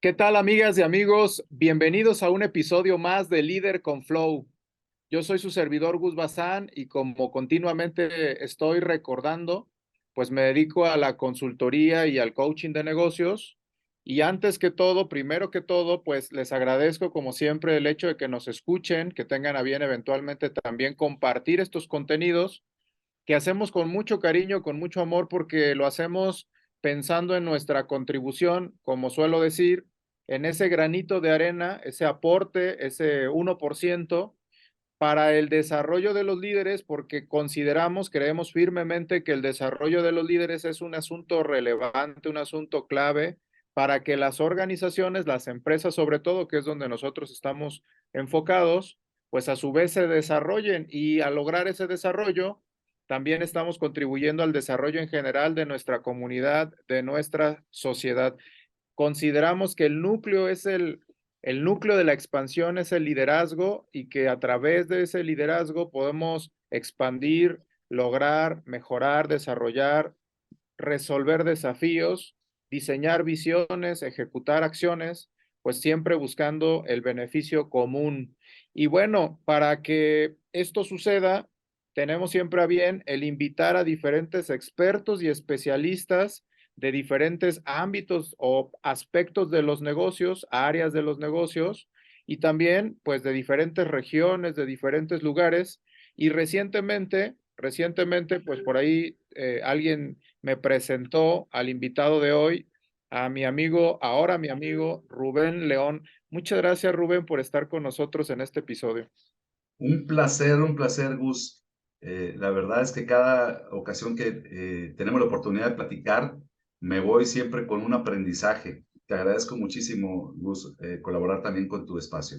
¿Qué tal, amigas y amigos? Bienvenidos a un episodio más de Líder con Flow. Yo soy su servidor Gus Bazán y como continuamente estoy recordando, pues me dedico a la consultoría y al coaching de negocios. Y antes que todo, primero que todo, pues les agradezco como siempre el hecho de que nos escuchen, que tengan a bien eventualmente también compartir estos contenidos que hacemos con mucho cariño, con mucho amor, porque lo hacemos pensando en nuestra contribución, como suelo decir, en ese granito de arena, ese aporte, ese 1% para el desarrollo de los líderes, porque consideramos, creemos firmemente que el desarrollo de los líderes es un asunto relevante, un asunto clave para que las organizaciones, las empresas sobre todo, que es donde nosotros estamos enfocados, pues a su vez se desarrollen y al lograr ese desarrollo, también estamos contribuyendo al desarrollo en general de nuestra comunidad, de nuestra sociedad. Consideramos que el núcleo de la expansión es el liderazgo y que a través de ese liderazgo podemos expandir, lograr, mejorar, desarrollar, resolver desafíos, diseñar visiones, ejecutar acciones, pues siempre buscando el beneficio común. Y bueno, para que esto suceda, tenemos siempre a bien el invitar a diferentes expertos y especialistas de diferentes ámbitos o aspectos de los negocios, áreas de los negocios, y también pues de diferentes regiones, de diferentes lugares. Y recientemente, pues por ahí alguien me presentó al invitado de hoy, a mi amigo, ahora mi amigo Rubén León. Muchas gracias, Rubén, por estar con nosotros en este episodio. Un placer, Gus. La verdad es que cada ocasión que tenemos la oportunidad de platicar, me voy siempre con un aprendizaje. Te agradezco muchísimo, Gus, colaborar también con tu espacio.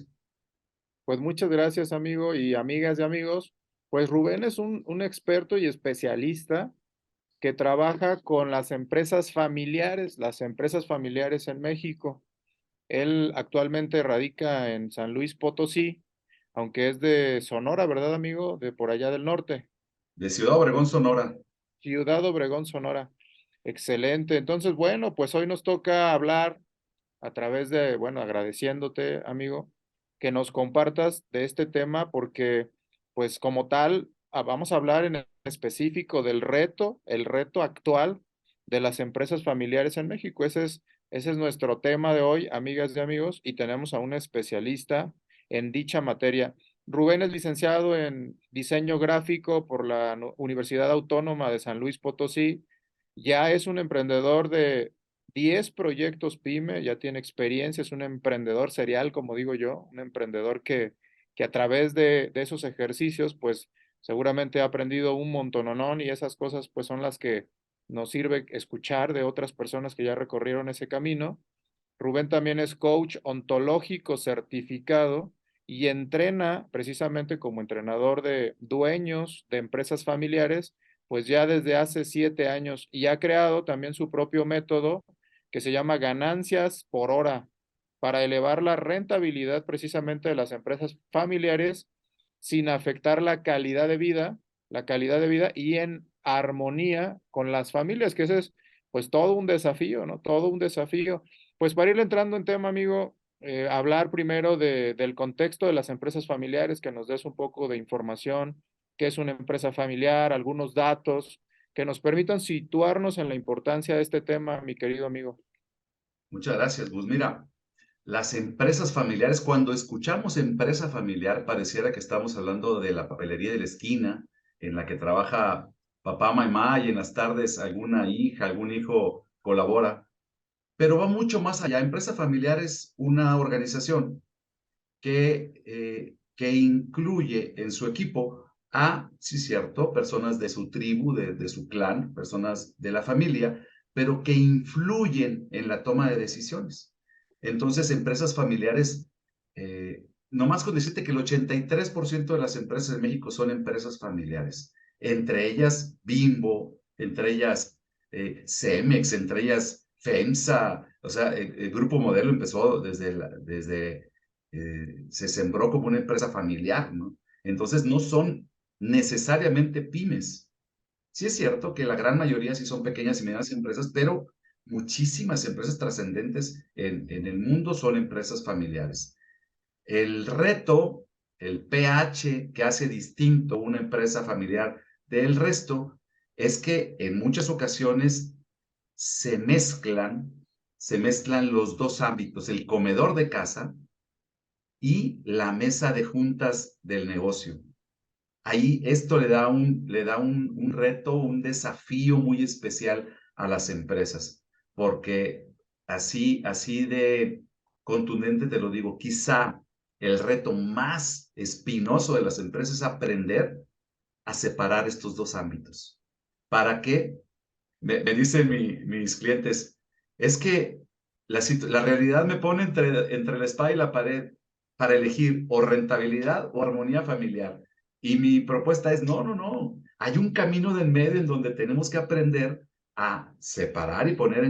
Pues muchas gracias, amigo y amigas y amigos. Pues Rubén es un experto y especialista que trabaja con las empresas familiares en México. Él actualmente radica en San Luis Potosí, aunque es de Sonora, ¿verdad, amigo? De por allá del norte. De Ciudad Obregón, Sonora. Ciudad Obregón, Sonora. Excelente. Entonces, bueno, pues hoy nos toca hablar a través de, bueno, agradeciéndote, amigo, que nos compartas de este tema porque, pues como tal, vamos a hablar en específico del reto, el reto actual de las empresas familiares en México. Ese es nuestro tema de hoy, amigas y amigos, y tenemos a un especialista en dicha materia. Rubén es licenciado en diseño gráfico por la Universidad Autónoma de San Luis Potosí. Ya es un emprendedor de 10 proyectos PYME, ya tiene experiencia, es un emprendedor serial, como digo yo, un emprendedor que a través de esos ejercicios, pues seguramente ha aprendido un montononón y esas cosas pues son las que nos sirve escuchar de otras personas que ya recorrieron ese camino. Rubén también es coach ontológico certificado y entrena precisamente como entrenador de dueños de empresas familiares, pues ya desde hace 7 años y ha creado también su propio método que se llama ganancias por hora para elevar la rentabilidad precisamente de las empresas familiares sin afectar la calidad de vida y en armonía con las familias, que ese es pues todo un desafío, ¿no? Todo un desafío. Pues para ir entrando en tema, amigo, hablar primero del contexto de las empresas familiares, que nos des un poco de información, qué es una empresa familiar, algunos datos que nos permitan situarnos en la importancia de este tema, mi querido amigo. Muchas gracias, Gus. Mira, las empresas familiares, cuando escuchamos empresa familiar, pareciera que estamos hablando de la papelería de la esquina, en la que trabaja papá, mamá, y en las tardes alguna hija, algún hijo colabora. Pero va mucho más allá. Empresa familiar es una organización que incluye en su equipo a, sí cierto, personas de su tribu, de su clan, personas de la familia, pero que influyen en la toma de decisiones. Entonces, empresas familiares, nomás con decirte que el 83% de las empresas en México son empresas familiares, entre ellas Bimbo, entre ellas Cemex, entre ellas FEMSA, o sea, el Grupo Modelo empezó se sembró como una empresa familiar, ¿no? Entonces no son necesariamente pymes. Sí es cierto que la gran mayoría sí son pequeñas y medianas empresas, pero muchísimas empresas trascendentes en el mundo son empresas familiares. El reto, el pH que hace distinto una empresa familiar del resto, es que en muchas ocasiones se mezclan los dos ámbitos, el comedor de casa y la mesa de juntas del negocio. Ahí esto le da un reto, un desafío muy especial a las empresas, porque así de contundente te lo digo, quizá el reto más espinoso de las empresas es aprender a separar estos dos ámbitos. ¿Para qué? Me dicen mis clientes, es que la realidad me pone entre la espada y la pared para elegir o rentabilidad o armonía familiar. Y mi propuesta es, no, no, no. Hay un camino del medio en donde tenemos que aprender a separar y poner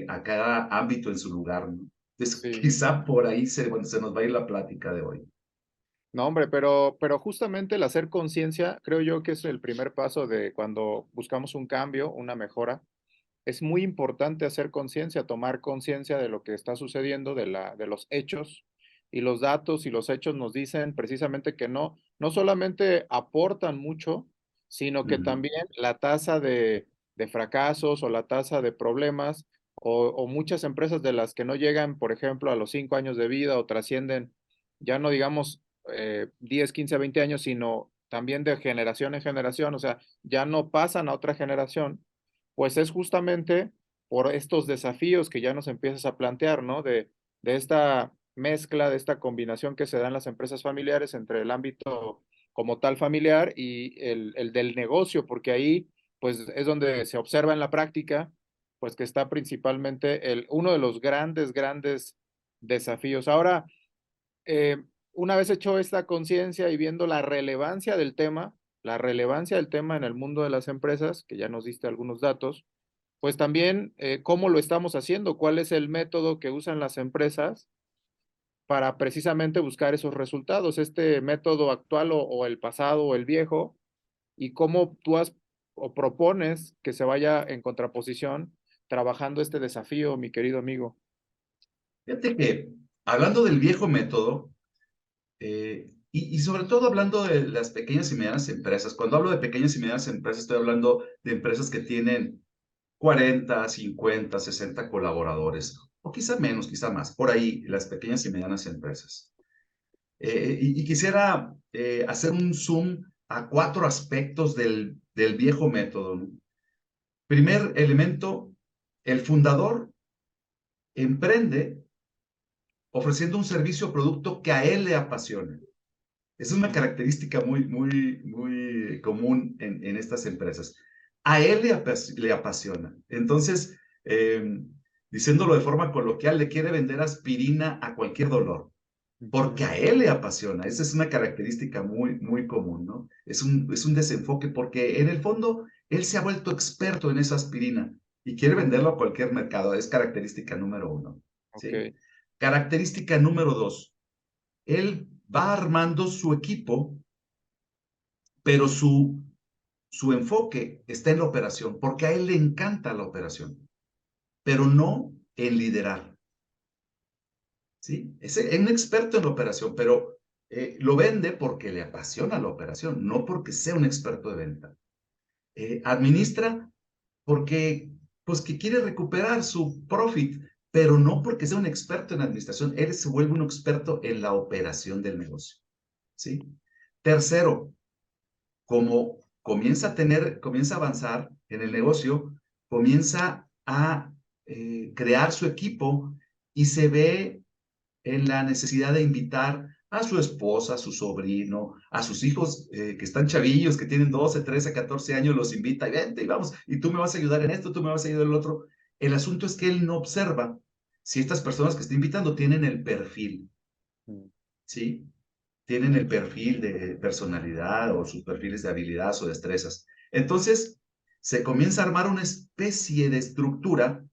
a cada ámbito en su lugar, ¿no? Entonces, Sí. quizá por ahí bueno, se nos va a ir la plática de hoy. No, hombre, pero justamente el hacer conciencia, creo yo que es el primer paso de cuando buscamos un cambio, una mejora. Es muy importante hacer conciencia, tomar conciencia de lo que está sucediendo, de los hechos, y los datos y los hechos nos dicen precisamente que no solamente aportan mucho, sino que Ujú. también la tasa de fracasos o la tasa de problemas o muchas empresas de las que no llegan, por ejemplo, a los 5 años de vida o trascienden, ya no digamos 10, 15, 20 años, sino también de generación en generación, o sea, ya no pasan a otra generación, pues es justamente por estos desafíos que ya nos empiezas a plantear, ¿no? De esta mezcla, de esta combinación que se da en las empresas familiares entre el ámbito como tal familiar y el del negocio, porque ahí pues es donde se observa en la práctica, pues que está principalmente uno de los grandes desafíos. Ahora, una vez hecho esta conciencia y viendo la relevancia del tema en el mundo de las empresas, que ya nos diste algunos datos, pues también cómo lo estamos haciendo, cuál es el método que usan las empresas para precisamente buscar esos resultados, este método actual o el pasado o el viejo, y cómo tú has o propones que se vaya en contraposición trabajando este desafío, mi querido amigo. Fíjate que hablando del viejo método, y sobre todo hablando de las pequeñas y medianas empresas, cuando hablo de pequeñas y medianas empresas, estoy hablando de empresas que tienen 40, 50, 60 colaboradores, o quizá menos, quizá más, por ahí las pequeñas y medianas empresas. Y quisiera hacer un zoom a 4 aspectos del viejo método, ¿no? Primer elemento, el fundador emprende ofreciendo un servicio o producto que a él le apasiona. Es una Ujú. característica muy común en estas empresas. A él le apasiona. Entonces, diciéndolo de forma coloquial, le quiere vender aspirina a cualquier dolor, porque Ujú. a él le apasiona. Esa es una característica muy común, ¿no? Es un desenfoque porque en el fondo él se ha vuelto experto en esa aspirina y quiere venderlo a cualquier mercado. Es característica número uno, ¿sí? Ok. Característica número dos, él va armando su equipo, pero su enfoque está en la operación, porque a él le encanta la operación, pero no en liderar, ¿sí? Es un experto en la operación, pero lo vende porque le apasiona la operación, no porque sea un experto de venta. Administra porque, pues, que quiere recuperar su profit, pero no porque sea un experto en administración, él se vuelve un experto en la operación del negocio, ¿sí? Tercero, como comienza a avanzar en el negocio, comienza a crear su equipo y se ve en la necesidad de invitar a su esposa, a su sobrino, a sus hijos que están chavillos, que tienen 12, 13, 14 años, los invita y vente y vamos, y tú me vas a ayudar en esto, tú me vas a ayudar en el otro. El asunto es que él no observa si estas personas que está invitando tienen el perfil, Mm. ¿sí? Tienen el perfil de personalidad o sus perfiles de habilidades o destrezas. Entonces, se comienza a armar una especie de estructura,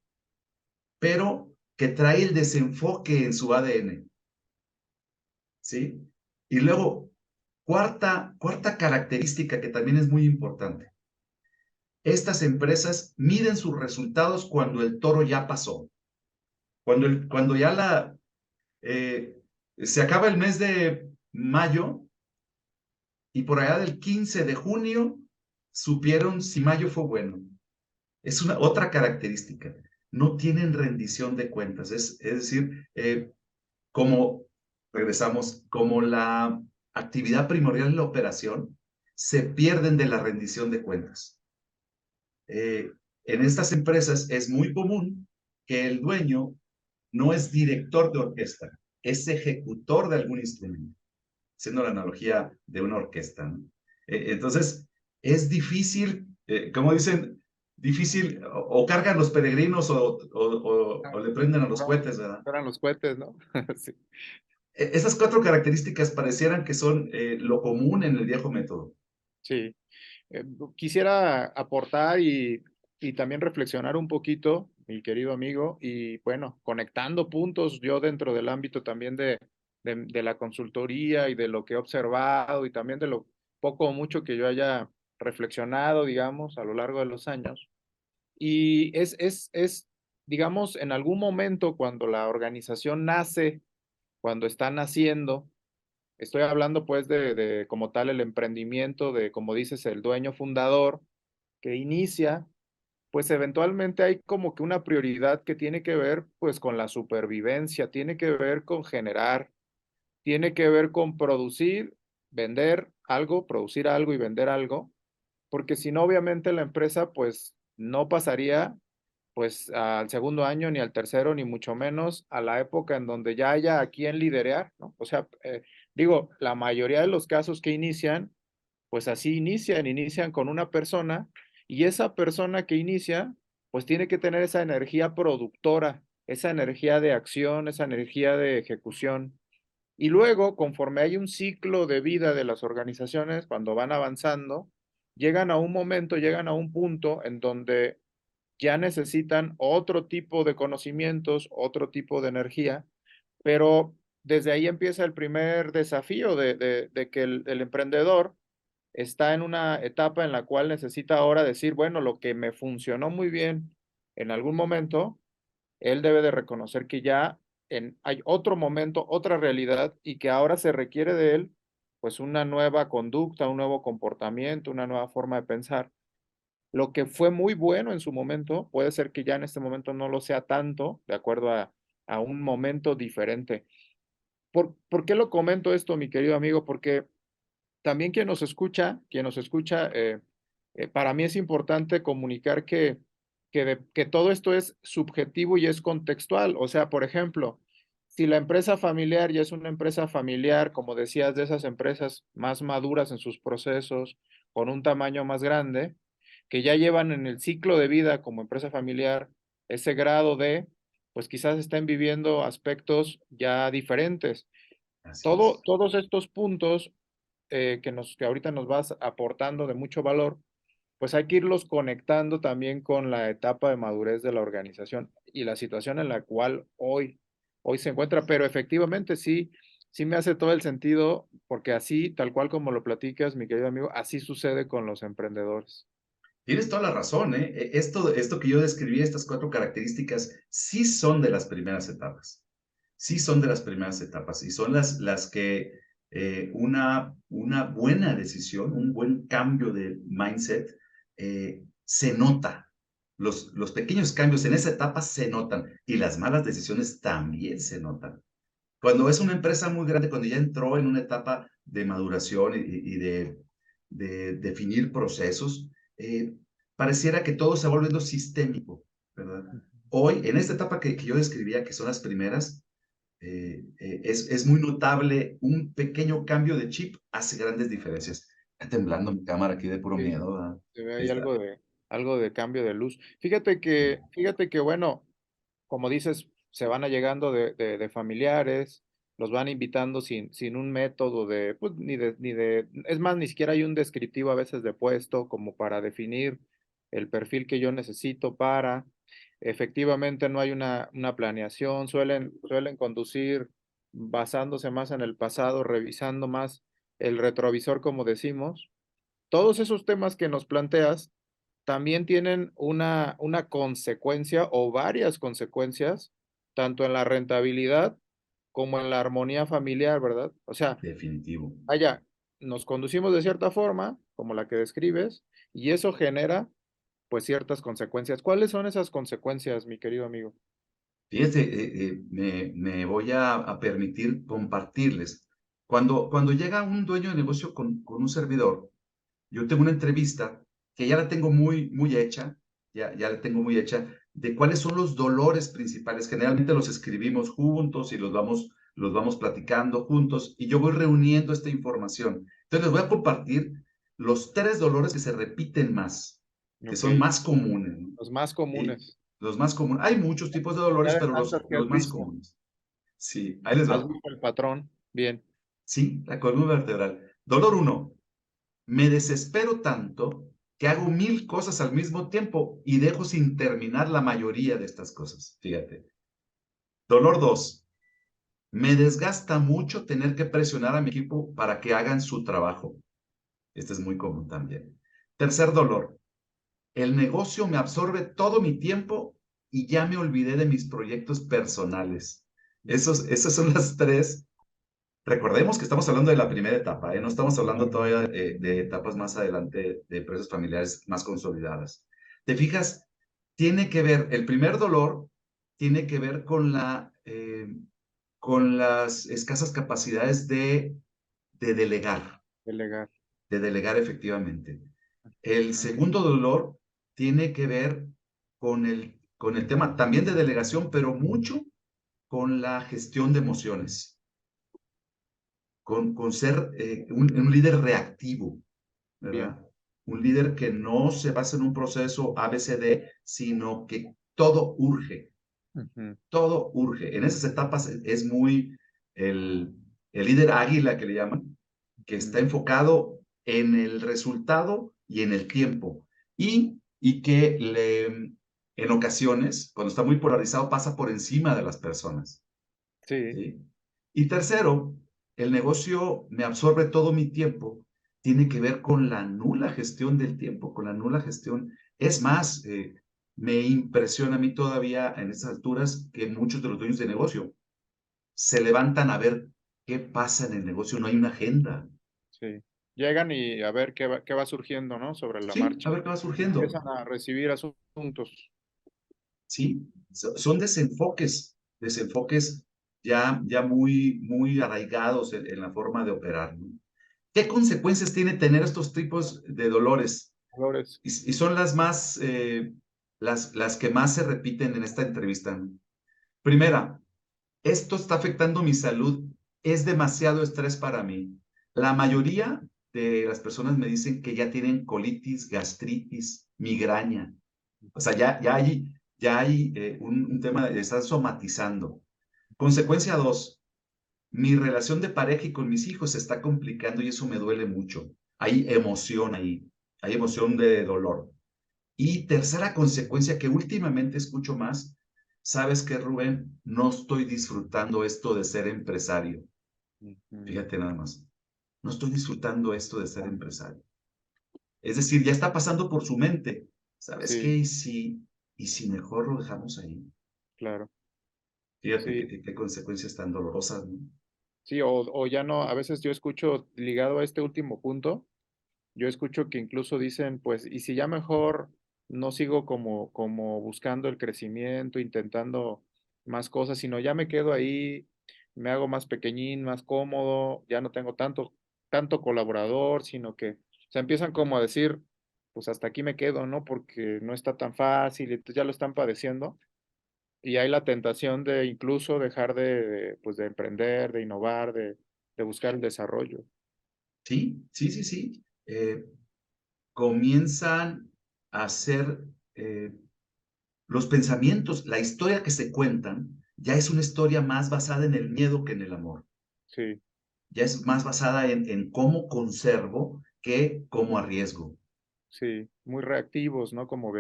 pero que trae el desenfoque en su ADN, ¿sí? Y luego, cuarta característica que también es muy importante. Estas empresas miden sus resultados cuando el toro ya pasó, cuando ya se acaba el mes de mayo y por allá del 15 de junio supieron si mayo fue bueno. Es una otra característica. No tienen rendición de cuentas. Es decir, como regresamos, como la actividad primordial en la operación, se pierden de la rendición de cuentas. En estas empresas es muy común que el dueño no es director de orquesta, es ejecutor de algún instrumento, haciendo la analogía de una orquesta, ¿no? Entonces, es difícil, como dicen, difícil, o cargan los peregrinos o le prenden a los cohetes, ¿verdad? Eran los cohetes, ¿no? Sí. Esas cuatro características parecieran que son lo común en el viejo método. Sí. Quisiera aportar y también reflexionar un poquito, mi querido amigo, y bueno, conectando puntos yo dentro del ámbito también de la consultoría y de lo que he observado y también de lo poco o mucho que yo haya reflexionado, digamos, a lo largo de los años. Y digamos, en algún momento cuando la organización nace, cuando está naciendo, estoy hablando pues de como tal el emprendimiento, de como dices, el dueño fundador que inicia, pues eventualmente hay como que una prioridad que tiene que ver pues con la supervivencia, tiene que ver con generar, tiene que ver con producir, vender algo, producir algo y vender algo, porque si no, obviamente la empresa pues no pasaría pues al segundo año, ni al tercero, ni mucho menos a la época en donde ya haya a quien liderear, ¿no? O sea, digo, la mayoría de los casos que inician, pues así inician con una persona y esa persona que inicia, pues tiene que tener esa energía productora, esa energía de acción, esa energía de ejecución. Y luego, conforme hay un ciclo de vida de las organizaciones, cuando van avanzando, llegan a un momento, llegan a un punto en donde ya necesitan otro tipo de conocimientos, otro tipo de energía, pero desde ahí empieza el primer desafío de que el emprendedor está en una etapa en la cual necesita ahora decir, bueno, lo que me funcionó muy bien en algún momento, él debe de reconocer que ya hay otro momento, otra realidad y que ahora se requiere de él pues una nueva conducta, un nuevo comportamiento, una nueva forma de pensar. Lo que fue muy bueno en su momento, puede ser que ya en este momento no lo sea tanto, de acuerdo a un momento diferente. ¿Por qué lo comento esto, mi querido amigo? Porque también quien nos escucha, para mí es importante comunicar que todo esto es subjetivo y es contextual. O sea, por ejemplo, si la empresa familiar ya es una empresa familiar, como decías, de esas empresas más maduras en sus procesos, con un tamaño más grande, que ya llevan en el ciclo de vida como empresa familiar ese grado de, pues quizás estén viviendo aspectos ya diferentes. Así es. Todos estos puntos que ahorita nos vas aportando de mucho valor, pues hay que irlos conectando también con la etapa de madurez de la organización y la situación en la cual hoy se encuentra. Pero efectivamente sí me hace todo el sentido, porque así, tal cual como lo platicas, mi querido amigo, así sucede con los emprendedores. Tienes toda la razón, ¿eh? Esto que yo describí, estas cuatro características, sí son de las primeras etapas. Sí son de las primeras etapas y son las que una buena decisión, un buen cambio de mindset, se nota. Los pequeños cambios en esa etapa se notan y las malas decisiones también se notan. Cuando es una empresa muy grande, cuando ya entró en una etapa de maduración y de definir procesos, pareciera que todo se va volviendo sistémico, ¿verdad? Hoy, en esta etapa que yo describía, que son las primeras, es muy notable un pequeño cambio de chip, hace grandes diferencias. Está temblando mi cámara aquí de puro Sí, miedo, ¿verdad? se ve Ahí ahí está. algo de cambio de luz. Sí, Fíjate que, bueno, como dices, se van llegando de familiares, los van invitando sin un método de, pues, es más, ni siquiera hay un descriptivo a veces de puesto como para definir el perfil que yo necesito para, efectivamente no hay una planeación, suelen conducir basándose más en el pasado, revisando más el retrovisor, como decimos. Todos esos temas que nos planteas también tienen una consecuencia o varias consecuencias, tanto en la rentabilidad como en la armonía familiar, ¿verdad? O sea, Definitivo. vaya, nos conducimos de cierta forma, como la que describes, y eso genera, pues, ciertas consecuencias. ¿Cuáles son esas consecuencias, mi querido amigo? Fíjate, me voy a permitir compartirles. Cuando llega un dueño de negocio con un servidor, yo tengo una entrevista que ya la tengo muy hecha, ya la tengo muy hecha, de cuáles son los dolores principales. Generalmente los escribimos juntos y los vamos platicando juntos y yo voy reuniendo esta información. Entonces les voy a compartir los 3 dolores que se repiten más, que Ok, son más comunes, ¿no? los más comunes. Los más comunes. Hay muchos tipos de Ya dolores, de pero tantas que los has más visto, comunes. Sí, ahí les has va. visto el patrón. Bien. Sí, la columna vertebral. Dolor uno. Me desespero tanto que hago 1000 cosas al mismo tiempo y dejo sin terminar la mayoría de estas cosas. Fíjate. Dolor 2. Me desgasta mucho tener que presionar a mi equipo para que hagan su trabajo. Este es muy común también. Tercer dolor. El negocio me absorbe todo mi tiempo y ya me olvidé de mis proyectos personales. Esas son las 3. Recordemos que estamos hablando de la primera etapa, ¿eh? No estamos hablando todavía de etapas más adelante de empresas familiares más consolidadas. ¿Te fijas? Tiene que ver, el primer dolor tiene que ver con las escasas capacidades de delegar, Delegar. de delegar efectivamente. El segundo dolor tiene que ver con el tema también de delegación, pero mucho con la gestión de emociones, con ser un líder reactivo, Bien. ¿verdad? Un líder que no se basa en un proceso ABCD, sino que Ujú. todo urge. En esas etapas es muy el, el líder águila que le llaman, que está Ujú. enfocado en el resultado y en el tiempo. Y que en ocasiones, cuando está muy polarizado, pasa por encima de las personas. Sí, ¿Sí? Y tercero, el negocio me absorbe todo mi tiempo, tiene que ver con la nula gestión del tiempo, con la nula gestión. Es más, me impresiona a mí todavía en estas alturas que muchos de los dueños de negocio se levantan a ver qué pasa en el negocio, no hay una agenda. sí. Llegan y a ver qué va surgiendo, ¿no? Sobre la Sí, a marcha. ver qué va surgiendo. Empiezan a recibir asuntos. Sí, son desenfoques ya muy arraigados en la forma de operar, ¿no? ¿Qué consecuencias tiene tener estos tipos de dolores? Dolores. Y son las más, las que más se repiten en esta entrevista. Primera, esto está afectando mi salud, es demasiado estrés para mí. La mayoría de las personas me dicen que ya tienen colitis, gastritis, migraña. O sea, ya hay un tema de estar somatizando. Consecuencia 2, mi relación de pareja y con mis hijos se está complicando y eso me duele mucho. Hay emoción ahí, hay emoción de dolor. Y tercera consecuencia que últimamente escucho más, ¿sabes qué, Rubén? No estoy disfrutando esto de ser empresario. Ujú. Fíjate nada más. No estoy disfrutando esto de ser empresario. Es decir, ya está pasando por su mente. ¿Sabes qué? Sí, ¿Y si mejor lo dejamos ahí? claro. Fíjate Sí, qué consecuencias tan dolorosas, ¿no? sí, o ya no, a veces yo escucho ligado a este último punto, yo escucho que incluso dicen, pues, y si ya mejor no sigo como buscando el crecimiento, intentando más cosas, sino ya me quedo ahí, me hago más pequeñín, más cómodo, ya no tengo tanto colaborador, sino que, o sea, empiezan como a decir, pues hasta aquí me quedo, ¿no? Porque no está tan fácil, y entonces ya lo están padeciendo. Y hay la tentación de incluso dejar pues de emprender, de innovar, de buscar el desarrollo. Sí, sí, sí, sí. Comienzan a ser los pensamientos, la historia que se cuentan, ya es una historia más basada en el miedo que en el amor. Sí, Ya es más basada en cómo conservo que cómo arriesgo. sí, muy reactivos, ¿no? Como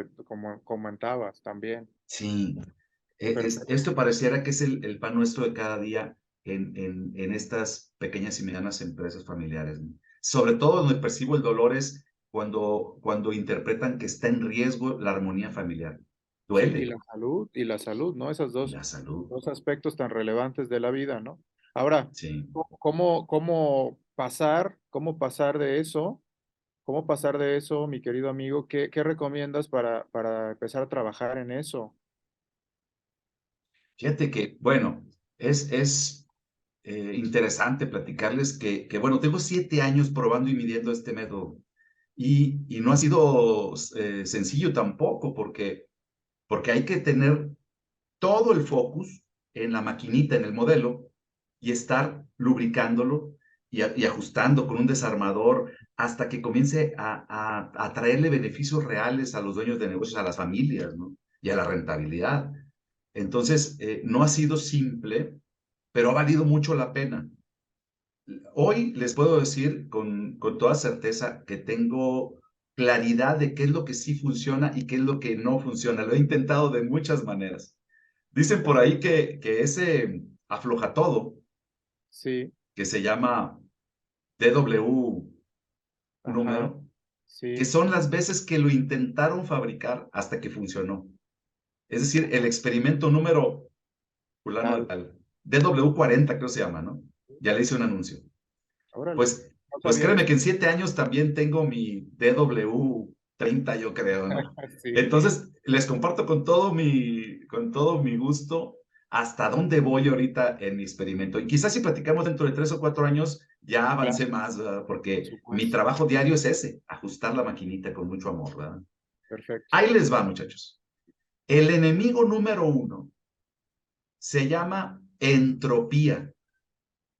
comentabas también. Sí, Perfecto. esto pareciera que es el pan nuestro de cada día en estas pequeñas y medianas empresas familiares, ¿no? Sobre todo donde percibo el dolor es cuando interpretan que está en riesgo la armonía familiar. Sí, Duele. y la salud, ¿no? Esas Y la salud, dos aspectos tan relevantes de la vida, ¿no? Ahora, sí. cómo pasar de eso? ¿Cómo pasar de eso, mi querido amigo? ¿Qué recomiendas para empezar a trabajar en eso? Fíjate que, bueno, es interesante platicarles bueno, tengo 7 años probando y midiendo este método. Y no ha sido sencillo tampoco, porque hay que tener todo el focus en la maquinita, en el modelo, y estar lubricándolo y ajustando con un desarmador hasta que comience a traerle beneficios reales a los dueños de negocios, a las familias, ¿no? Y a la rentabilidad. Entonces, no ha sido simple, pero ha valido mucho la pena. Hoy les puedo decir con toda certeza que tengo claridad de qué es lo que sí funciona y qué es lo que no funciona. Lo he intentado de muchas maneras. Dicen por ahí que ese afloja todo, Sí, que se llama DW, un ajá, número, que sí, son las veces que lo intentaron fabricar hasta que funcionó. Es decir, el experimento número fulano de tal. tal, DW40 creo que se llama, ¿no? Ya le hice un anuncio. Órale, Pues, no pues sabía créeme eso. que en 7 años también tengo mi DW30, yo creo, ¿no? Sí, Entonces, les comparto con todo mi gusto hasta dónde voy ahorita en mi experimento. Y quizás si platicamos dentro de 3 o 4 años, ya avancé claro, más, ¿verdad? por Porque mi supuesto. trabajo diario es ese, ajustar la maquinita con mucho amor, ¿verdad? Perfecto. Ahí les va, muchachos. El enemigo número uno se llama entropía.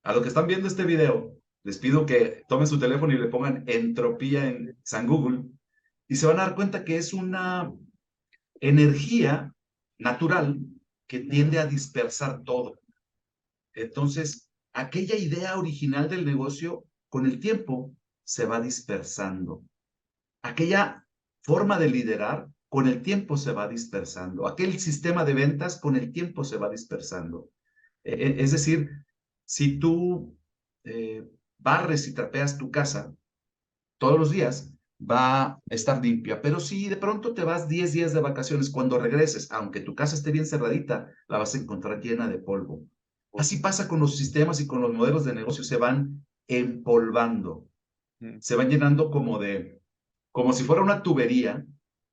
A los que están viendo este video, les pido que tomen su teléfono y le pongan entropía en San Google y se van a dar cuenta que es una energía natural que tiende a dispersar todo. Entonces, aquella idea original del negocio con el tiempo se va dispersando. Aquella forma de liderar con el tiempo se va dispersando. Aquel sistema de ventas con el tiempo se va dispersando. Es decir, si tú eh, barres y trapeas tu casa todos los días, va a estar limpia. Pero si de pronto te vas 10 días de vacaciones, cuando regreses, aunque tu casa esté bien cerradita, la vas a encontrar llena de polvo. Así pasa con los sistemas y con los modelos de negocio, se van empolvando, Mm, se van llenando como si fuera una tubería,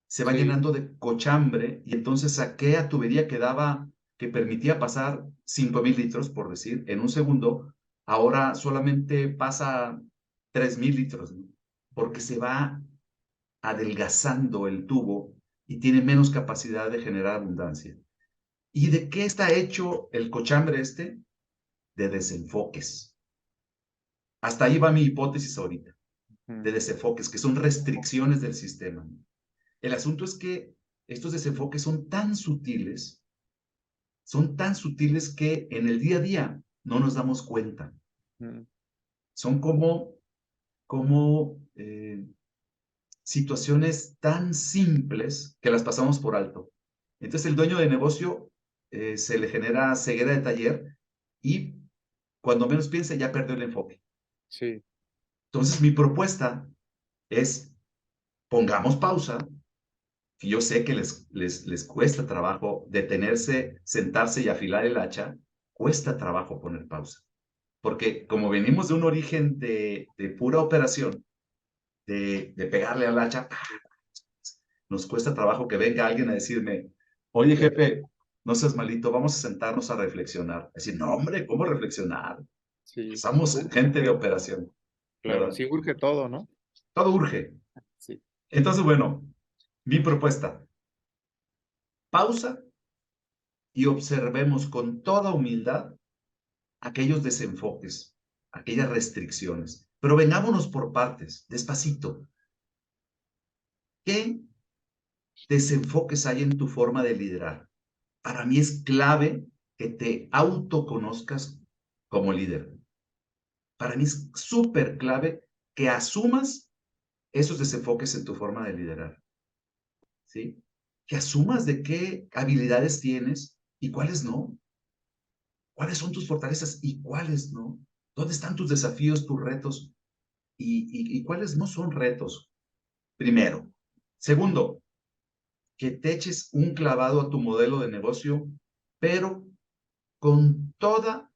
se va sí, llenando de cochambre y entonces aquella tubería que permitía pasar 5,000 litros, por decir, en un segundo, ahora solamente pasa 3,000 litros, ¿no? Porque se va adelgazando el tubo y tiene menos capacidad de generar abundancia. ¿Y de qué está hecho el cochambre este? De desenfoques. Hasta ahí va mi hipótesis ahorita, mm, de desenfoques, que son restricciones del sistema. El asunto es que estos desenfoques son tan sutiles que en el día a día no nos damos cuenta. mm, Son como situaciones tan simples que las pasamos por alto. Entonces el dueño de negocio se le genera ceguera de taller y cuando menos piensa ya perdió el enfoque. sí, Entonces mi propuesta es pongamos pausa, que yo sé que les cuesta trabajo detenerse, sentarse y afilar el hacha, cuesta trabajo poner pausa. Porque como venimos de un origen de pura operación, de pegarle al hacha, nos cuesta trabajo que venga alguien a decirme, oye jefe, no seas malito, vamos a sentarnos a reflexionar. Decir, no hombre, ¿cómo reflexionar? sí. Somos gente de Urge, operación, claro, ¿verdad? sí, urge todo, ¿no? Todo urge. Sí. Entonces, bueno, mi propuesta, pausa y observemos con toda humildad aquellos desenfoques, aquellas restricciones. Pero vengámonos por partes, despacito. ¿Qué desenfoques hay en tu forma de liderar? Para mí es clave que te autoconozcas como líder. Para mí es súper clave que asumas esos desenfoques en tu forma de liderar, ¿sí? Que asumas de qué habilidades tienes y cuáles no. ¿Cuáles son tus fortalezas y cuáles no? ¿Dónde están tus desafíos, tus retos y cuáles no son retos? primero. Segundo, que te eches un clavado a tu modelo de negocio, pero con toda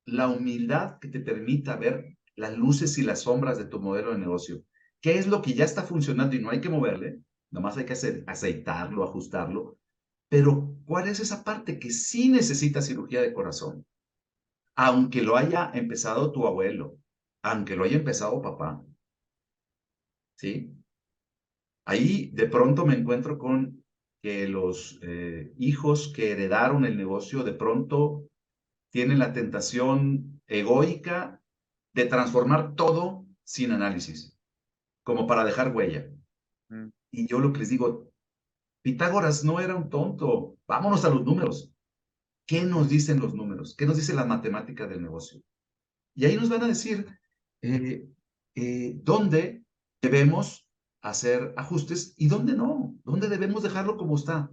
la humildad que te permita ver las luces y las sombras de tu modelo de negocio. ¿Qué es lo que ya está funcionando y no hay que moverle? Nomás hay que aceitarlo, ajustarlo. Pero, ¿cuál es esa parte que sí necesita cirugía de corazón? Aunque lo haya empezado tu abuelo, aunque lo haya empezado papá, ¿sí? Ahí de pronto me encuentro con que los hijos que heredaron el negocio de pronto tienen la tentación egoica de transformar todo sin análisis, como para dejar huella. Mm, Y yo lo que les digo, Pitágoras no era un tonto, vámonos a los números. ¿Qué nos dicen los números? ¿Qué nos dice la matemática del negocio? Y ahí nos van a decir eh, dónde debemos hacer ajustes y dónde no, dónde debemos dejarlo como está.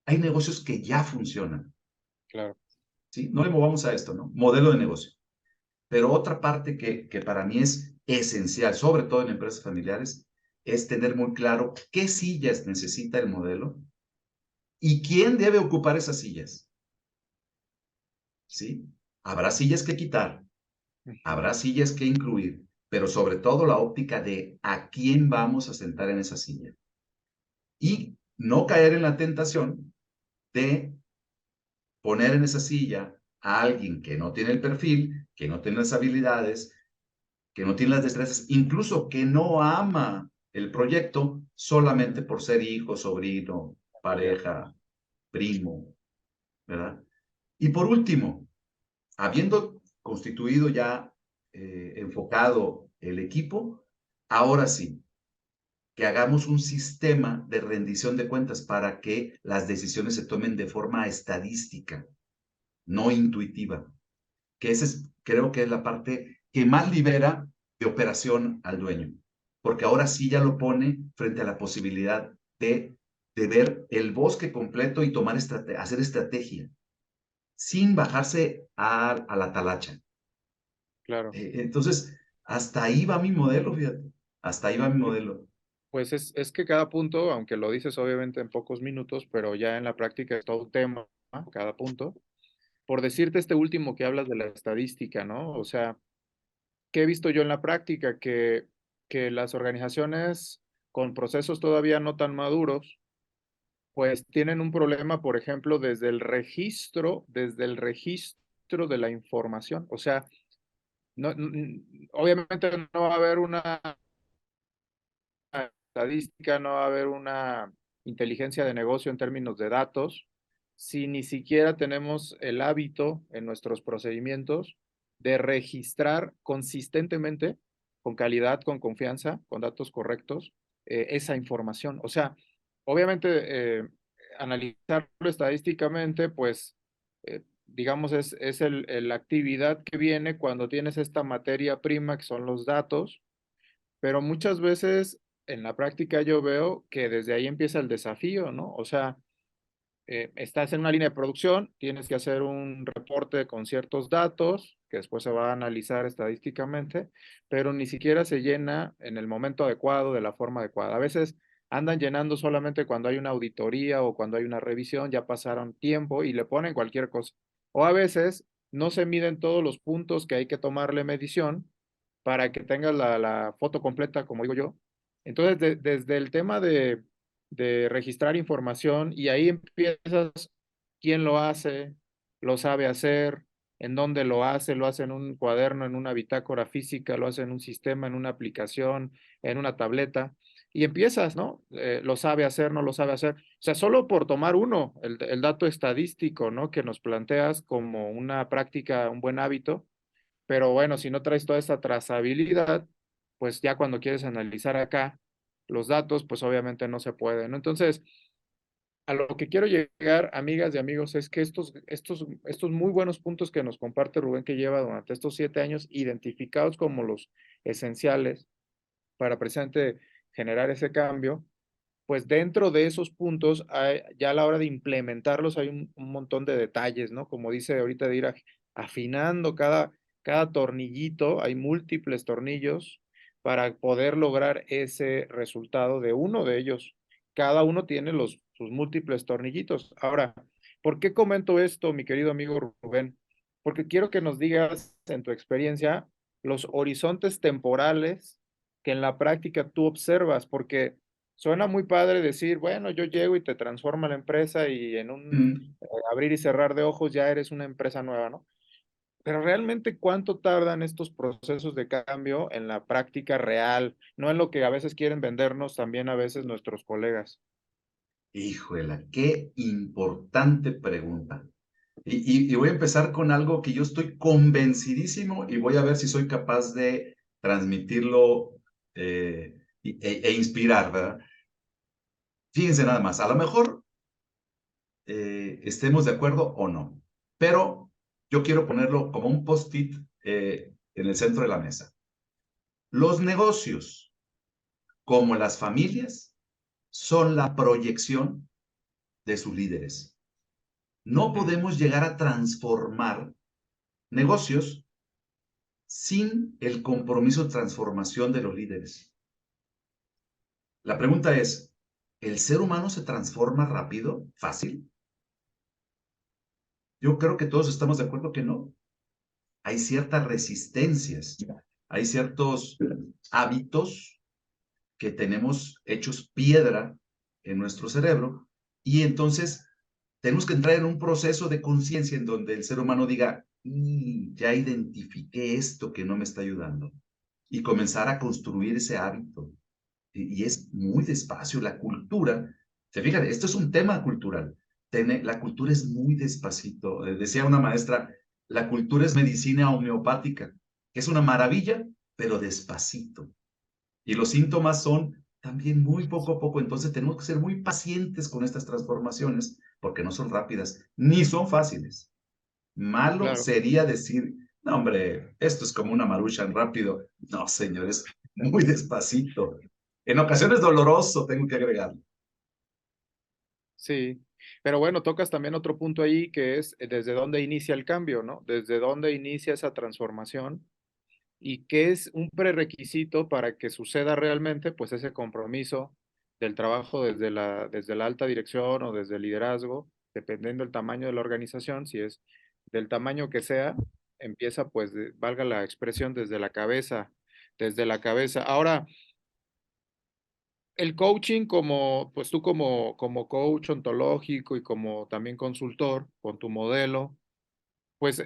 Hay negocios que ya funcionan, claro. ¿sí? No le movamos a esto, ¿no? Modelo de negocio. Pero otra parte que para mí es esencial, sobre todo en empresas familiares, es tener muy claro qué sillas necesita el modelo y quién debe ocupar esas sillas, ¿sí? Habrá sillas que quitar, Ujú. habrá sillas que incluir, pero sobre todo la óptica de a quién vamos a sentar en esa silla. Y no caer en la tentación de poner en esa silla a alguien que no tiene el perfil, que no tiene las habilidades, que no tiene las destrezas, incluso que no ama el proyecto solamente por ser hijo, sobrino, Familiar. pareja, primo, ¿verdad? Y por último, habiendo constituido ya enfocado el equipo, ahora sí, que hagamos un sistema de rendición de cuentas para que las decisiones se tomen de forma estadística, no intuitiva, que esa es, creo que es la parte que más libera de operación al dueño, porque ahora sí ya lo pone frente a la posibilidad de ver el bosque completo y tomar hacer estrategia, sin bajarse a la talacha. Claro. Entonces, hasta ahí va mi modelo, fíjate, hasta ahí va mi Sí. modelo. Pues es que cada punto, aunque lo dices obviamente en pocos minutos, pero ya en la práctica es todo un tema, ¿no? Cada punto. Por decirte este último que hablas de la estadística, ¿no? O sea, ¿qué he visto yo en la práctica? Que las organizaciones con procesos todavía no tan maduros, pues tienen un problema, por ejemplo, desde el registro de la información. O sea, obviamente no va a haber una estadística, no va a haber una inteligencia de negocio en términos de datos, si ni siquiera tenemos el hábito en nuestros procedimientos de registrar consistentemente, con calidad, con confianza, con datos correctos, esa información. O sea, obviamente, analizarlo estadísticamente, pues, digamos, es la actividad que viene cuando tienes esta materia prima que son los datos, pero muchas veces en la práctica yo veo que desde ahí empieza el desafío, ¿no? O sea, estás en una línea de producción, tienes que hacer un reporte con ciertos datos que después se va a analizar estadísticamente, pero ni siquiera se llena en el momento adecuado, de la forma adecuada. A veces andan llenando solamente cuando hay una auditoría o cuando hay una revisión, ya pasaron tiempo y le ponen cualquier cosa. O a veces no se miden todos los puntos que hay que tomarle medición para que tengas la foto completa, como digo yo. Entonces, desde el tema de registrar información y ahí empiezas quién lo sabe hacer, en dónde lo hace en un cuaderno, en una bitácora física, lo hace en un sistema, en una aplicación, en una tableta, y empiezas, ¿no? Lo sabe hacer, no lo sabe hacer. O sea, solo por tomar uno, el dato estadístico, ¿no? Que nos planteas como una práctica, un buen hábito, pero bueno, si no traes toda esta trazabilidad, pues ya cuando quieres analizar acá los datos, pues obviamente no se puede, ¿no? Entonces, a lo que quiero llegar, amigas y amigos, es que estos muy buenos puntos que nos comparte Rubén, que lleva durante estos 7 años identificados como los esenciales para precisamente generar ese cambio, pues dentro de esos puntos, ya a la hora de implementarlos hay un montón de detalles, ¿no? Como dice ahorita, de ir afinando cada tornillito, hay múltiples tornillos para poder lograr ese resultado de uno de ellos. Cada uno tiene sus múltiples tornillitos. Ahora, ¿por qué comento esto, mi querido amigo Rubén? Porque quiero que nos digas en tu experiencia los horizontes temporales que en la práctica tú observas, porque suena muy padre decir, bueno, yo llego y te transforma la empresa y en un Mm. abrir y cerrar de ojos ya eres una empresa nueva, ¿no? Pero realmente, ¿cuánto tardan estos procesos de cambio en la práctica real? No en lo que a veces quieren vendernos también a veces nuestros colegas. Híjole, qué importante pregunta. Y voy a empezar con algo que yo estoy convencidísimo y voy a ver si soy capaz de transmitirlo e inspirar, ¿verdad? Fíjense nada más, a lo mejor estemos de acuerdo o no, pero yo quiero ponerlo como un post-it en el centro de la mesa. Los negocios, como las familias, son la proyección de sus líderes. No Ujú. podemos llegar a transformar negocios sin el compromiso de transformación de los líderes. La pregunta es, ¿el ser humano se transforma rápido, fácil? Yo creo que todos estamos de acuerdo que no. Hay ciertas resistencias, hay ciertos hábitos que tenemos hechos piedra en nuestro cerebro y entonces tenemos que entrar en un proceso de conciencia en donde el ser humano diga, ya identifiqué esto que no me está ayudando y comenzar a construir ese hábito. Y es muy despacio. La cultura, se fijan, esto es un tema cultural. La cultura es muy despacito. Decía una maestra, la cultura es medicina homeopática, que es una maravilla, pero despacito. Y los síntomas son también muy poco a poco. Entonces tenemos que ser muy pacientes con estas transformaciones, porque no son rápidas, ni son fáciles. Malo Claro, sería decir, no, hombre, esto es como una maruchan rápido. No, señores, muy despacito. En ocasiones doloroso, tengo que agregar. sí. Pero bueno, tocas también otro punto ahí que es desde dónde inicia el cambio, ¿no? Desde dónde inicia esa transformación y qué es un prerequisito para que suceda realmente, pues ese compromiso del trabajo desde la alta dirección o desde el liderazgo, dependiendo del tamaño de la organización, si es del tamaño que sea, empieza pues, valga la expresión, desde la cabeza, desde la cabeza. Ahora, el coaching como, pues tú como coach ontológico y como también consultor con tu modelo, pues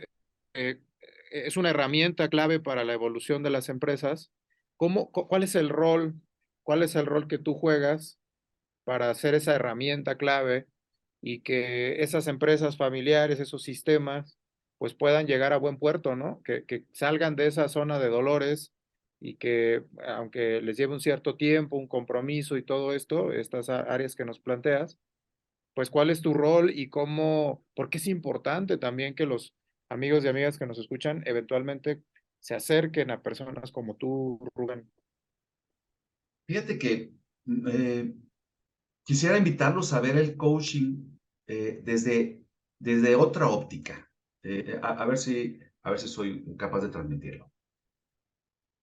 es una herramienta clave para la evolución de las empresas. ¿Cuál es el rol? ¿Cuál es el rol que tú juegas para hacer esa herramienta clave y que esas empresas familiares, esos sistemas, pues puedan llegar a buen puerto, ¿no? Que salgan de esa zona de dolores y que aunque les lleve un cierto tiempo, un compromiso y todo esto, estas áreas que nos planteas, pues cuál es tu rol y cómo, porque es importante también que los amigos y amigas que nos escuchan eventualmente se acerquen a personas como tú, Rubén. Fíjate que eh, quisiera invitarlos a ver el coaching desde otra óptica. A ver si soy capaz de transmitirlo.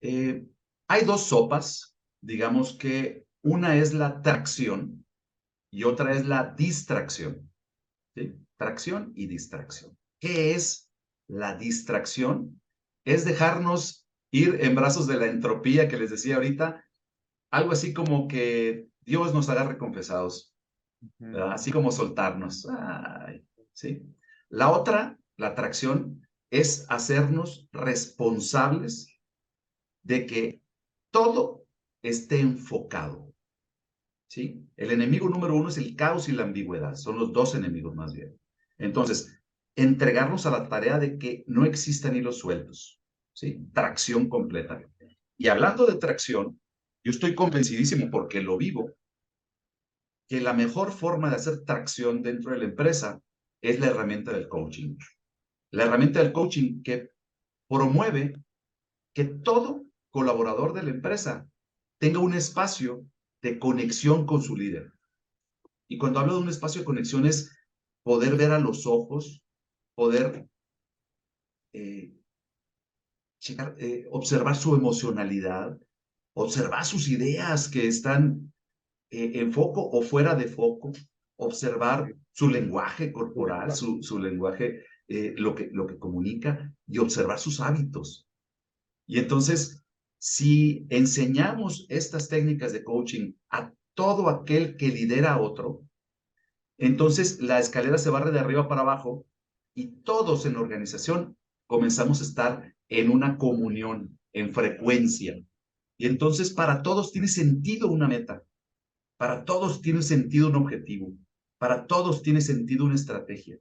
Eh, Hay dos sopas, digamos que una es la tracción y otra es la distracción. ¿Sí? Tracción y distracción. ¿Qué es la distracción? Es dejarnos ir en brazos de la entropía que les decía ahorita, algo así como que Dios nos haga recompensados, Ujú. ¿verdad? Así como soltarnos. Ay, ¿sí? La otra, la atracción, es hacernos responsables de que todo esté enfocado, ¿sí? El enemigo número uno es el caos y la ambigüedad, son los dos enemigos más bien. Entonces, entregarnos a la tarea de que no existan hilos sueltos, ¿sí? Tracción completa. Y hablando de tracción, yo estoy convencidísimo porque lo vivo, que la mejor forma de hacer tracción dentro de la empresa es la herramienta del coaching. La herramienta del coaching que promueve que todo colaborador de la empresa tenga un espacio de conexión con su líder. Y cuando hablo de un espacio de conexión es poder ver a los ojos, poder eh, checar, observar su emocionalidad, observar sus ideas que están en foco o fuera de foco, observar su lenguaje corporal, su lenguaje, lo que comunica y observar sus hábitos. Y entonces, si enseñamos estas técnicas de coaching a todo aquel que lidera a otro, entonces la escalera se barre de arriba para abajo y todos en la organización comenzamos a estar en una comunión, en frecuencia. Y entonces para todos tiene sentido una meta, para todos tiene sentido un objetivo, para todos tiene sentido una estrategia.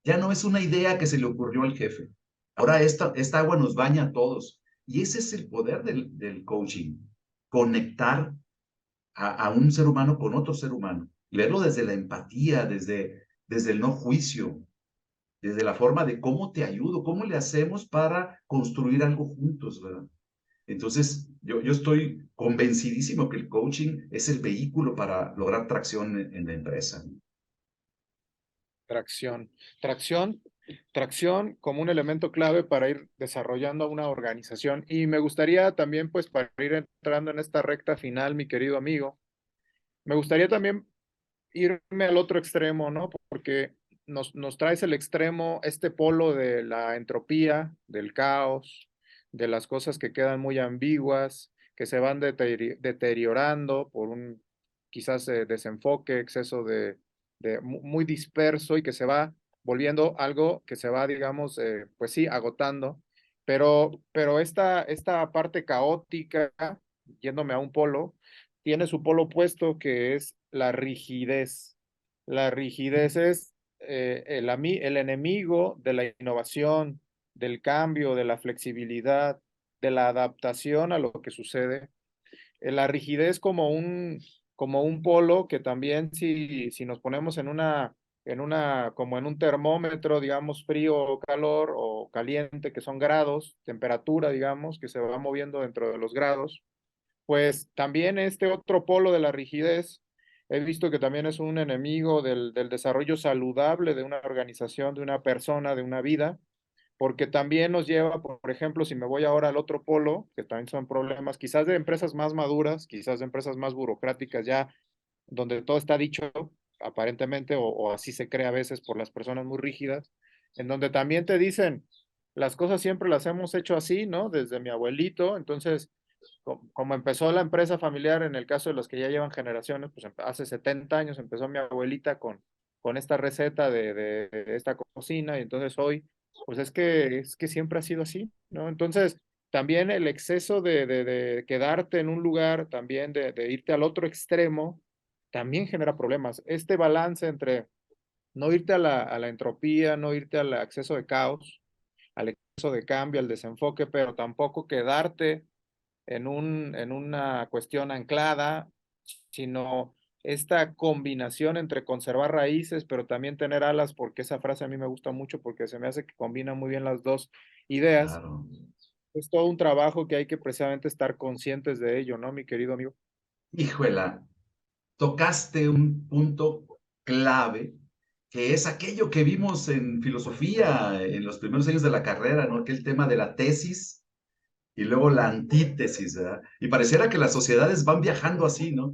Ya no es una idea que se le ocurrió al jefe. Ahora esta agua nos baña a todos. Y ese es el poder del coaching, conectar a un ser humano con otro ser humano, leerlo desde la empatía, desde el no juicio, desde la forma de cómo te ayudo, cómo le hacemos para construir algo juntos, ¿verdad? Entonces, yo estoy convencidísimo que el coaching es el vehículo para lograr tracción en la empresa. Tracción. Tracción como un elemento clave para ir desarrollando una organización. Y me gustaría también, pues, para ir entrando en esta recta final, mi querido amigo, me gustaría también irme al otro extremo, ¿no? Porque nos traes el extremo, este polo de la entropía, del caos, de las cosas que quedan muy ambiguas, que se van deteriorando por un quizás desenfoque, exceso muy disperso y que se va volviendo algo que se va, digamos, pues sí, agotando. Pero esta parte caótica, yéndome a un polo, tiene su polo opuesto que es la rigidez. La rigidez es el enemigo de la innovación, del cambio, de la flexibilidad, de la adaptación a lo que sucede. La rigidez como un polo que también si nos ponemos como en un termómetro, digamos, frío o calor o caliente, que son grados, temperatura, digamos, que se va moviendo dentro de los grados, pues también este otro polo de la rigidez, he visto que también es un enemigo del desarrollo saludable de una organización, de una persona, de una vida, porque también nos lleva, por ejemplo, si me voy ahora al otro polo, que también son problemas, quizás de empresas más maduras, quizás de empresas más burocráticas ya, donde todo está dicho aparentemente, o así se cree a veces por las personas muy rígidas, en donde también te dicen, las cosas siempre las hemos hecho así, ¿no? Desde mi abuelito, entonces como empezó la empresa familiar, en el caso de los que ya llevan generaciones, pues hace 70 años empezó mi abuelita con esta receta de esta cocina y entonces hoy, pues es que siempre ha sido así, ¿no? Entonces, también el exceso de quedarte en un lugar, también de irte al otro extremo, también genera problemas. Este balance entre no irte a a la entropía, no irte al exceso de caos, al exceso de cambio, al desenfoque, pero tampoco quedarte en una cuestión anclada, sino esta combinación entre conservar raíces, pero también tener alas, porque esa frase a mí me gusta mucho porque se me hace que combina muy bien las dos ideas. Claro. Es todo un trabajo que hay que precisamente estar conscientes de ello, ¿no, mi querido amigo? Híjola, tocaste un punto clave, que es aquello que vimos en filosofía en los primeros años de la carrera, ¿no? Aquel tema de la tesis y luego la antítesis, ¿verdad? Y pareciera que las sociedades van viajando así, ¿no?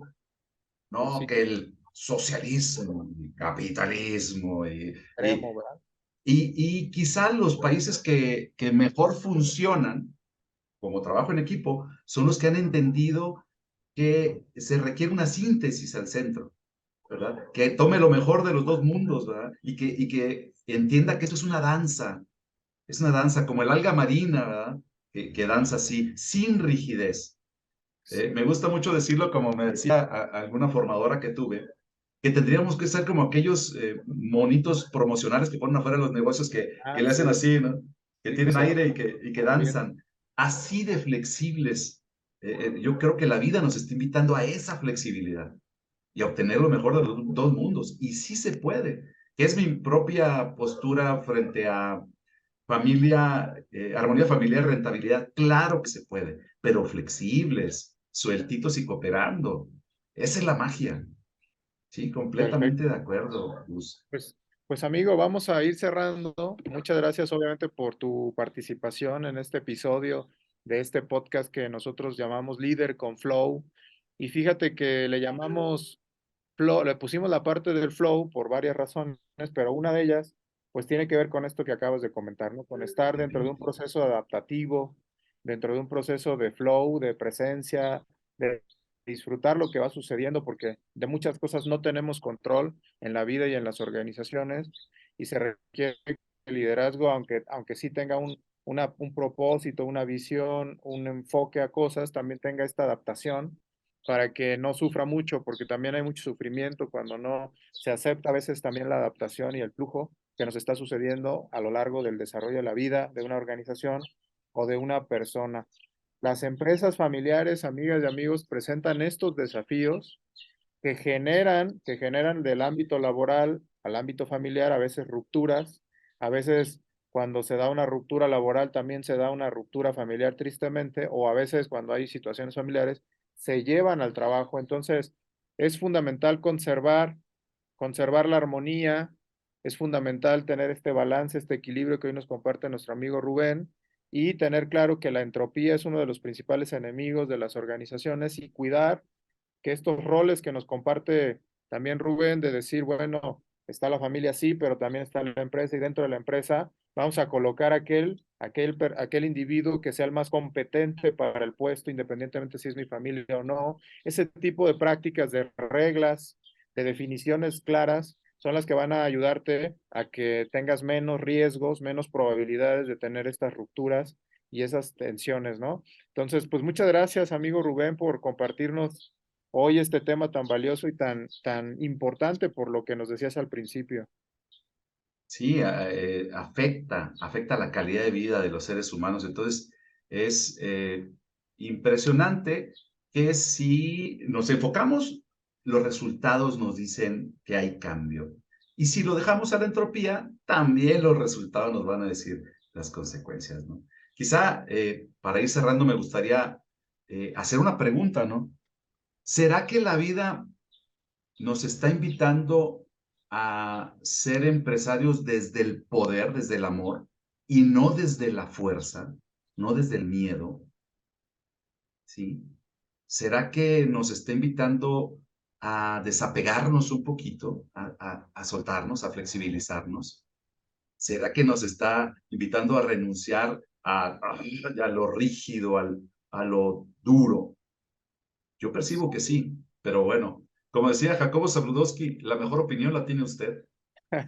No, Sí, que el socialismo, el capitalismo, extremo, ¿verdad? y quizá los países que mejor funcionan como trabajo en equipo son los que han entendido que se requiere una síntesis al centro, ¿verdad? Que tome lo mejor de los dos mundos, ¿verdad? Y que entienda que esto es una danza como el alga marina, ¿verdad? Que danza así, sin rigidez. Me Sí. gusta mucho decirlo como me decía alguna formadora que tuve, que tendríamos que ser como aquellos monitos promocionales que ponen afuera de los negocios que Ah, le hacen sí, así, ¿no? Que sí, que tienen se aire y que rompiendo. danzan. Así de flexibles. Yo creo que la vida nos está invitando a esa flexibilidad y a obtener lo mejor de los dos mundos. Y sí se puede. Es mi propia postura frente a familia, armonía familiar, rentabilidad. Claro que se puede, pero flexibles, sueltitos y cooperando. Esa es la magia. Sí, completamente Perfecto. de acuerdo, Gus. Pues, pues amigo, vamos a ir cerrando. Muchas gracias obviamente por tu participación en este episodio de este podcast que nosotros llamamos Líder con Flow. Y fíjate que le llamamos Flow, le pusimos la parte del flow por varias razones, pero una de ellas, pues tiene que ver con esto que acabas de comentar, ¿no? Con estar dentro de un Definitivo. proceso adaptativo, dentro de un proceso de flow, de presencia, de disfrutar lo que va sucediendo, porque de muchas cosas no tenemos control en la vida y en las organizaciones, y se requiere liderazgo, aunque sí tenga un propósito, una visión, un enfoque a cosas, también tenga esta adaptación para que no sufra mucho, porque también hay mucho sufrimiento cuando no se acepta a veces también la adaptación y el flujo que nos está sucediendo a lo largo del desarrollo de la vida de una organización o de una persona. Las empresas familiares, amigas y amigos, presentan estos desafíos que generan del ámbito laboral al ámbito familiar, a veces rupturas, a veces cuando se da una ruptura laboral también se da una ruptura familiar tristemente, o a veces cuando hay situaciones familiares se llevan al trabajo. Entonces, es fundamental conservar la armonía, es fundamental tener este balance, este equilibrio que hoy nos comparte nuestro amigo Rubén y tener claro que la entropía es uno de los principales enemigos de las organizaciones y cuidar que estos roles que nos comparte también Rubén, de decir, bueno, está la familia sí, pero también está la empresa y dentro de la empresa vamos a colocar aquel individuo que sea el más competente para el puesto, independientemente si es mi familia o no. Ese tipo de prácticas, de reglas, de definiciones claras, son las que van a ayudarte a que tengas menos riesgos, menos probabilidades de tener estas rupturas y esas tensiones, ¿no? Entonces, pues muchas gracias, amigo Rubén, por compartirnos hoy este tema tan valioso y tan importante por lo que nos decías al principio. Sí, afecta la calidad de vida de los seres humanos. Entonces, es impresionante que si nos enfocamos, los resultados nos dicen que hay cambio. Y si lo dejamos a la entropía, también los resultados nos van a decir las consecuencias, ¿no? Quizá para ir cerrando me gustaría hacer una pregunta, ¿no? ¿Será que la vida nos está invitando a ser empresarios desde el poder, desde el amor, y no desde la fuerza, no desde el miedo? ¿Sí? ¿Será que nos está invitando a desapegarnos un poquito, a soltarnos, a flexibilizarnos? ¿Será que nos está invitando a renunciar a lo rígido, a lo duro? Yo percibo que sí, pero bueno, como decía Jacobo Zabludowski, la mejor opinión la tiene usted.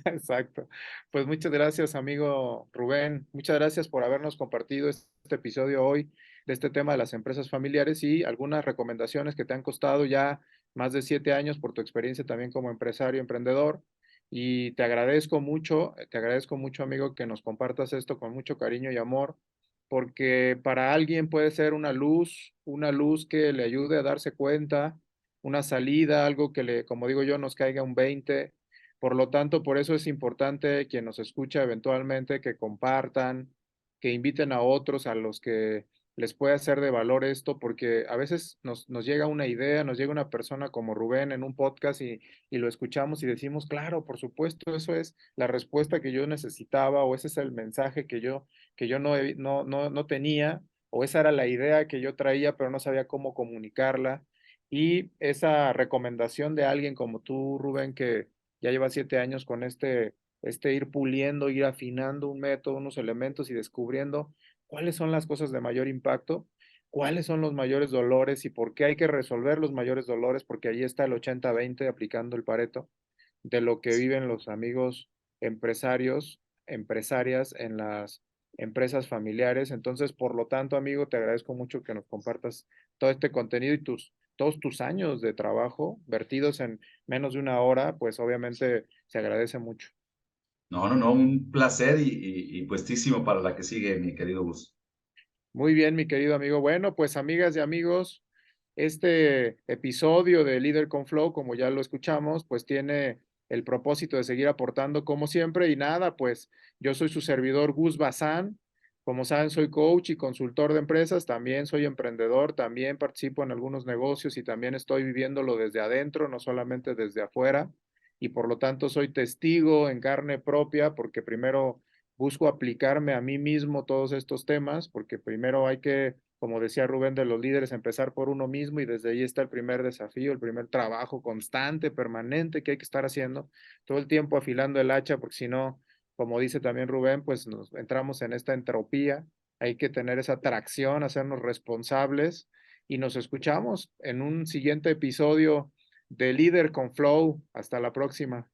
Exacto. Pues muchas gracias, amigo Rubén. Muchas gracias por habernos compartido este episodio hoy de este tema de las empresas familiares y algunas recomendaciones que te han costado ya más de 7 años por tu experiencia también como empresario, emprendedor. Y te agradezco mucho, amigo, que nos compartas esto con mucho cariño y amor, porque para alguien puede ser una luz que le ayude a darse cuenta, una salida, algo que le, como digo yo, nos caiga un 20. Por lo tanto, por eso es importante quien nos escucha eventualmente que compartan, que inviten a otros a los que les puede hacer de valor esto, porque a veces nos llega una idea, nos llega una persona como Rubén en un podcast y lo escuchamos y decimos, claro, por supuesto, eso es la respuesta que yo necesitaba o ese es el mensaje que yo no tenía o esa era la idea que yo traía, pero no sabía cómo comunicarla. Y esa recomendación de alguien como tú, Rubén, que ya lleva 7 años con este ir puliendo, ir afinando un método, unos elementos y descubriendo cuáles son las cosas de mayor impacto, cuáles son los mayores dolores y por qué hay que resolver los mayores dolores, porque ahí está el 80-20 aplicando el Pareto de lo que viven los amigos empresarios, empresarias en las empresas familiares. Entonces, por lo tanto, amigo, te agradezco mucho que nos compartas todo este contenido y todos tus años de trabajo vertidos en menos de una hora, pues obviamente se agradece mucho. No, no, no, un placer y puestísimo para la que sigue, mi querido Gus. Muy bien, mi querido amigo. Bueno, pues amigas y amigos, este episodio de Líder con Flow, como ya lo escuchamos, pues tiene el propósito de seguir aportando como siempre y nada, pues yo soy su servidor Gus Bazán. Como saben, soy coach y consultor de empresas, también soy emprendedor, también participo en algunos negocios y también estoy viviéndolo desde adentro, no solamente desde afuera. Y por lo tanto soy testigo en carne propia, porque primero busco aplicarme a mí mismo todos estos temas, porque primero hay que, como decía Rubén de los líderes, empezar por uno mismo y desde ahí está el primer desafío, el primer trabajo constante, permanente que hay que estar haciendo todo el tiempo afilando el hacha, porque si no, como dice también Rubén, pues nos entramos en esta entropía, hay que tener esa tracción, hacernos responsables y nos escuchamos en un siguiente episodio de Líder con Flow. Hasta la próxima.